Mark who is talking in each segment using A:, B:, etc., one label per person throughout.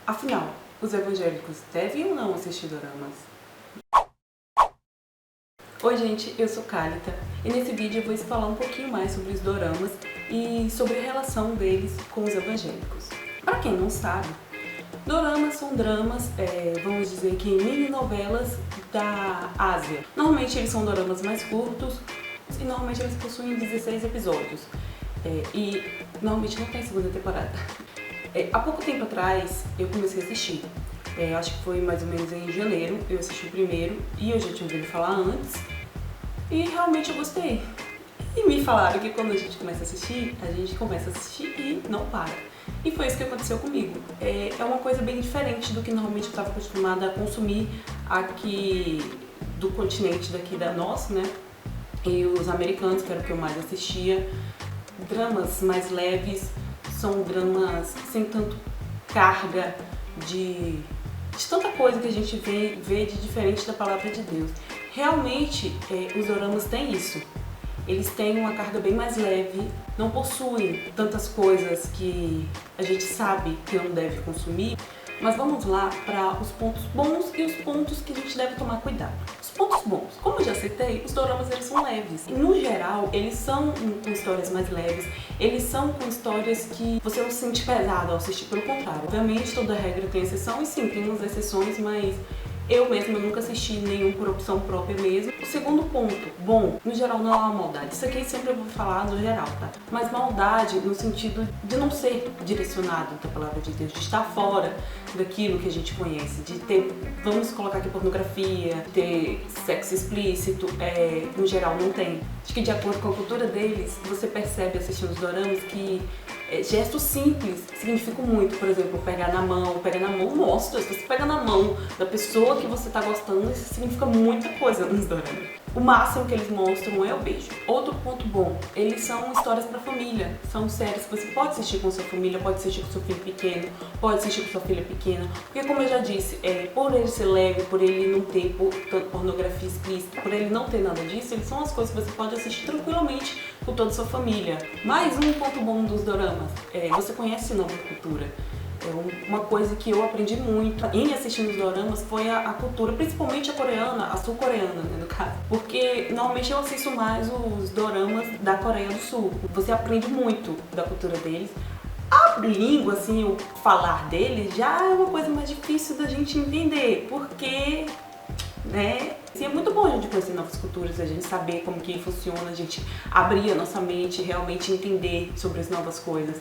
A: Afinal, os evangélicos devem ou não assistir doramas? Oi gente, eu sou Kálita e nesse vídeo eu vou falar um pouquinho mais sobre os doramas e sobre a relação deles com os evangélicos. Para quem não sabe, doramas são dramas, vamos dizer que mini novelas da Ásia. Normalmente eles são doramas mais curtos e normalmente eles possuem 16 episódios. E normalmente não tem segunda temporada. Há pouco tempo atrás eu comecei a assistir. Acho que foi mais ou menos em janeiro, eu assisti o primeiro e eu já tinha ouvido falar antes e realmente eu gostei. E me falaram que quando a gente começa a assistir e não para. E foi isso que aconteceu comigo. É uma coisa bem diferente do que normalmente eu estava acostumada a consumir aqui do continente daqui da nossa, né? E os americanos, que era o que eu mais assistia. Dramas mais leves, são dramas sem tanto carga de tanta coisa que a gente vê de diferente da palavra de Deus. Realmente, os doramas têm isso. Eles têm uma carga bem mais leve, não possuem tantas coisas que a gente sabe que não deve consumir. Mas vamos lá para os pontos bons e os pontos que a gente deve tomar cuidado. Os pontos bons, como eu já citei, os doramas eles são leves. E, no geral, eles são com histórias mais leves, eles são com histórias que você não se sente pesado ao assistir, pelo contrário. Obviamente toda regra tem exceção e sim, tem umas exceções, mas eu mesma nunca assisti nenhum por opção própria mesmo. O segundo ponto, bom, no geral não há maldade. Isso aqui sempre eu vou falar no geral, tá? Mas maldade no sentido de não ser direcionado da palavra de Deus, de estar fora daquilo que a gente conhece, de ter, vamos colocar aqui pornografia, ter sexo explícito, no geral não tem. Acho que de acordo com a cultura deles, você percebe assistindo os doramas que gestos simples significam muito. Por exemplo, pegar na mão mostra, se você pega na mão da pessoa que você tá gostando, isso significa muita coisa nos doramas. O máximo que eles mostram é o beijo. Outro ponto bom, eles são histórias pra família, são séries que você pode assistir com sua família, pode assistir com seu filho pequeno, pode assistir com sua filha pequena, porque como eu já disse, por ele ser leve, por ele não ter pornografia explícita, por ele não ter nada disso, eles são as coisas que você pode assistir tranquilamente com toda a sua família. Mais um ponto bom dos doramas, você conhece nova cultura. Uma coisa que eu aprendi muito em assistindo os doramas foi a cultura, principalmente a coreana, a sul-coreana, né, no caso. Porque normalmente eu assisto mais os doramas da Coreia do Sul. Você aprende muito da cultura deles. A língua, assim, o falar deles já é uma coisa mais difícil da gente entender, porque, né? Assim, é muito bom a gente conhecer novas culturas, a gente saber como que funciona, a gente abrir a nossa mente, realmente entender sobre as novas coisas.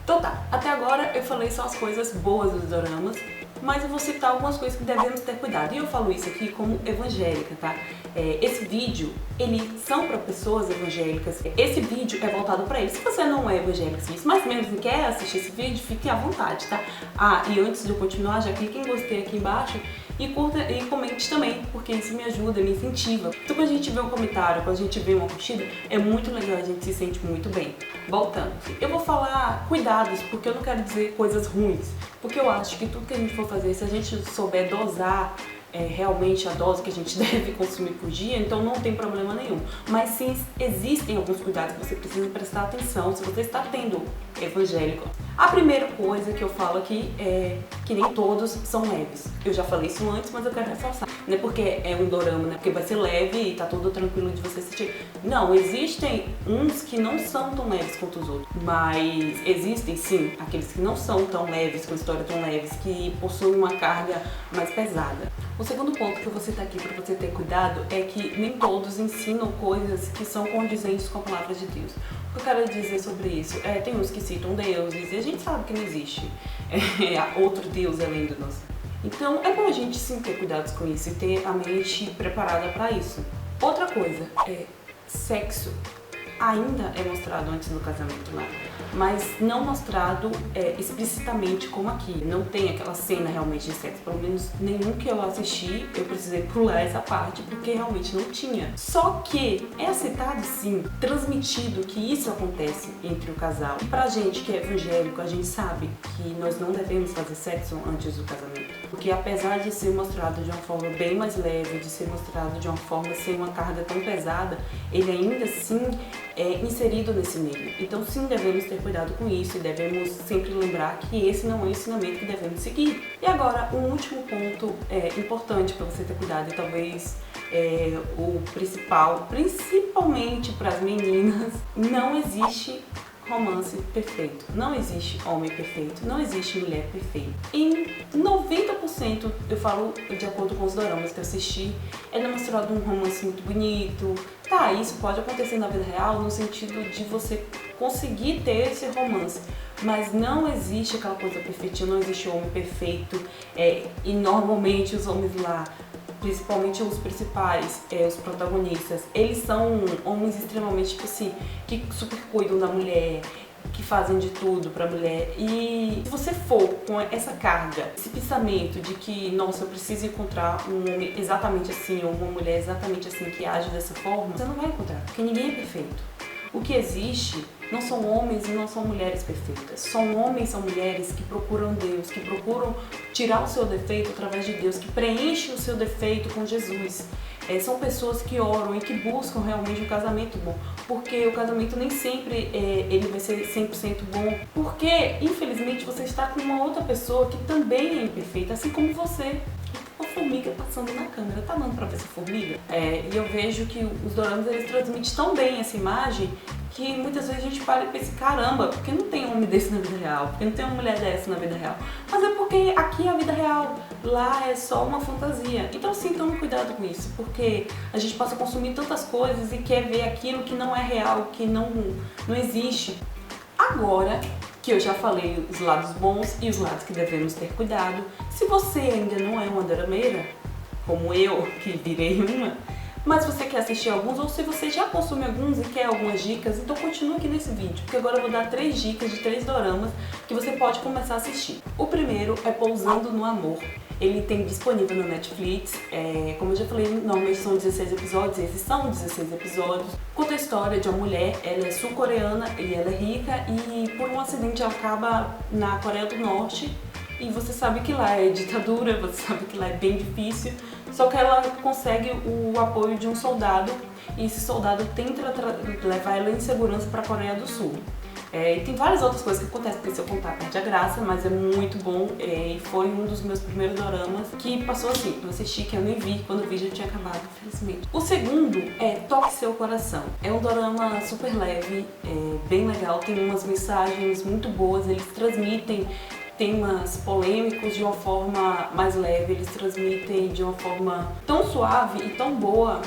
A: Então tá, até agora eu falei só as coisas boas dos doramas, mas eu vou citar algumas coisas que devemos ter cuidado. E eu falo isso aqui como evangélica, tá? Esse vídeo, eles são para pessoas evangélicas. Esse vídeo é voltado para eles. Se você não é evangélico, mas mesmo quer assistir esse vídeo, fique à vontade, tá? E antes de eu continuar, já clique em gostei aqui embaixo e curta e comente também, porque isso me ajuda, me incentiva. Então quando a gente vê um comentário, quando a gente vê uma curtida, é muito legal, a gente se sente muito bem. Voltando, eu vou falar cuidados, porque eu não quero dizer coisas ruins, porque eu acho que tudo que a gente for fazer, se a gente souber dosar realmente a dose que a gente deve consumir por dia, então não tem problema nenhum. Mas sim, existem alguns cuidados que você precisa prestar atenção se você está tendo evangélico. A primeira coisa que eu falo aqui é que nem todos são leves. Eu já falei isso antes, mas eu quero reforçar. Não é porque é um dorama, né? Porque vai ser leve e tá tudo tranquilo de você assistir. Não, existem uns que não são tão leves quanto os outros. Mas existem sim aqueles que não são tão leves, com história tão leves, que possuem uma carga mais pesada. O segundo ponto que eu vou citar aqui para você ter cuidado é que nem todos ensinam coisas que são condizentes com a palavra de Deus. O que eu quero dizer sobre isso? Tem uns que citam deuses e a gente sabe que não existe outro Deus além do nosso. Então é bom a gente sim ter cuidados com isso e ter a mente preparada para isso. Outra coisa, sexo ainda é mostrado antes do casamento lá, mas não mostrado explicitamente como aqui. Não tem aquela cena realmente de sexo, pelo menos nenhum que eu assisti, eu precisei pular essa parte porque realmente não tinha. Só que é citado sim, transmitido que isso acontece entre o casal. E pra gente que é evangélico, a gente sabe que nós não devemos fazer sexo antes do casamento. Porque apesar de ser mostrado de uma forma bem mais leve, de ser mostrado de uma forma sem uma carga tão pesada, ele ainda assim inserido nesse meio. Então sim, devemos ter cuidado com isso e devemos sempre lembrar que esse não é o ensinamento que devemos seguir. E agora, um último ponto importante para você ter cuidado e talvez o principal, principalmente para as meninas, não existe romance perfeito, não existe homem perfeito, não existe mulher perfeita. Em 90%, eu falo de acordo com os doramas que eu assisti, é demonstrado um romance muito bonito. Tá, isso pode acontecer na vida real no sentido de você conseguir ter esse romance, mas não existe aquela coisa perfeitinha, não existe homem perfeito, e normalmente os homens lá, principalmente os principais, os protagonistas, eles são homens extremamente, tipo assim, que super cuidam da mulher, que fazem de tudo pra mulher. E se você for com essa carga, esse pensamento de que, nossa, eu preciso encontrar um homem exatamente assim, ou uma mulher exatamente assim, que age dessa forma, você não vai encontrar, porque ninguém é perfeito. O que existe não são homens e não são mulheres perfeitas. São homens e são mulheres que procuram Deus, que procuram tirar o seu defeito através de Deus, que preenchem o seu defeito com Jesus. São pessoas que oram e que buscam realmente um casamento bom. Porque o casamento nem sempre ele vai ser 100% bom. Porque, infelizmente, você está com uma outra pessoa que também é imperfeita, assim como você. Uma formiga passando na câmera, tá dando pra ver essa formiga? E eu vejo que os doramas, eles transmitem tão bem essa imagem que muitas vezes a gente para e pensa, caramba, por que não tem um homem desse na vida real? Por que não tem uma mulher dessa na vida real? Mas é porque aqui é a vida real, lá é só uma fantasia. Então sim, tome cuidado com isso, porque a gente passa a consumir tantas coisas e quer ver aquilo que não é real, que não existe. Agora que eu já falei os lados bons e os lados que devemos ter cuidado, se você ainda não é uma dorameira, como eu, que virei uma, mas você quer assistir alguns, ou se você já consome alguns e quer algumas dicas, então continua aqui nesse vídeo, porque agora eu vou dar 3 dicas de 3 doramas que você pode começar a assistir. O primeiro é Pousando no Amor. Ele tem disponível no Netflix, como eu já falei, normalmente são 16 episódios, esses são 16 episódios. Conta a história de uma mulher, ela é sul-coreana e ela é rica e por um acidente ela acaba na Coreia do Norte e você sabe que lá é ditadura, você sabe que lá é bem difícil, só que ela consegue o apoio de um soldado e esse soldado tenta levar ela em segurança para a Coreia do Sul. E tem várias outras coisas que acontecem, porque se eu contar perde a graça, mas é muito bom e foi um dos meus primeiros doramas que passou assim, eu assisti, que eu nem vi, quando eu vi já tinha acabado, infelizmente. O segundo é Toque Seu Coração. É um dorama super leve, bem legal, tem umas mensagens muito boas, eles transmitem temas polêmicos de uma forma mais leve, eles transmitem de uma forma tão suave e tão boa,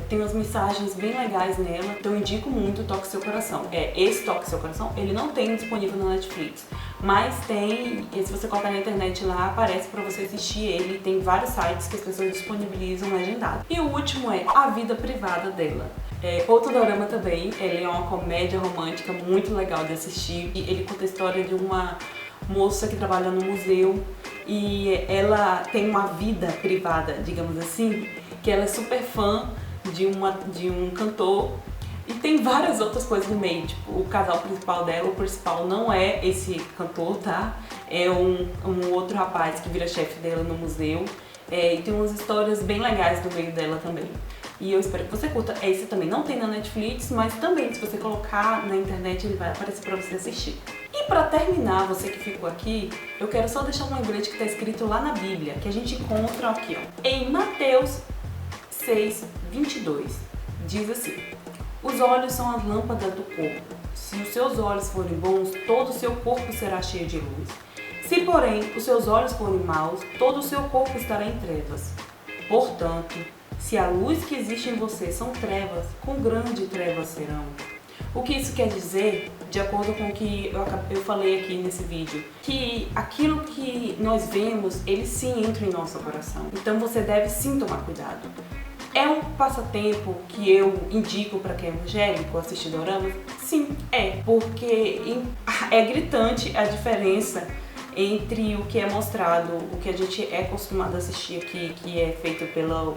A: tem umas mensagens bem legais nela, então eu indico muito Toque Seu Coração. Esse Toque Seu Coração, ele não tem disponível na Netflix, mas tem, se você colocar na internet lá, aparece pra você assistir ele, tem vários sites que as pessoas disponibilizam legendado. E o último é A Vida Privada Dela. Outro dorama também, ele é uma comédia romântica muito legal de assistir, e ele conta a história de uma moça que trabalha no museu e ela tem uma vida privada, digamos assim, que ela é super fã de um cantor e tem várias outras coisas no meio, tipo, o casal principal dela, o principal não é esse cantor, tá? É um outro rapaz que vira chefe dela no museu e tem umas histórias bem legais no meio dela também. E eu espero que você curta. Esse também não tem na Netflix, mas também se você colocar na internet ele vai aparecer pra você assistir. E pra terminar, você que ficou aqui, eu quero só deixar um lembrete que tá escrito lá na Bíblia, que a gente encontra aqui, ó. Em Mateus 6:22, diz assim: os olhos são as lâmpadas do corpo. Se os seus olhos forem bons, todo o seu corpo será cheio de luz. Se, porém, os seus olhos forem maus, todo o seu corpo estará em trevas. Portanto, se a luz que existe em você são trevas, quão grande trevas serão? O que isso quer dizer, de acordo com o que eu falei aqui nesse vídeo, que aquilo que nós vemos, ele sim entra em nosso coração. Então você deve sim tomar cuidado. É um passatempo que eu indico para quem é evangélico assistir doramas? Sim, porque é gritante a diferença entre o que é mostrado, o que a gente é acostumado a assistir aqui, que é feito pelo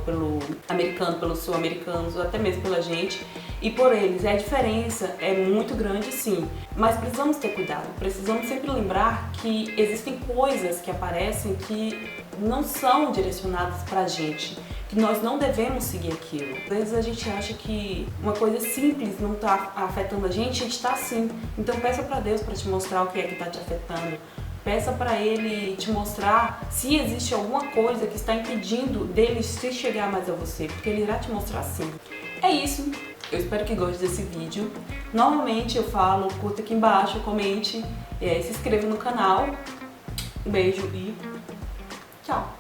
A: americano, pelos sul-americanos, ou até mesmo pela gente, e por eles. A diferença é muito grande, sim, mas precisamos ter cuidado, precisamos sempre lembrar que existem coisas que aparecem que não são direcionadas pra gente, que nós não devemos seguir aquilo. Às vezes a gente acha que uma coisa simples não está afetando a gente está sim. Então peça para Deus para te mostrar o que é que está te afetando. Peça para Ele te mostrar se existe alguma coisa que está impedindo dele se chegar mais a você, porque Ele irá te mostrar sim. É isso. Eu espero que goste desse vídeo. Novamente eu falo, curta aqui embaixo, comente, se inscreva no canal. Um beijo e tchau!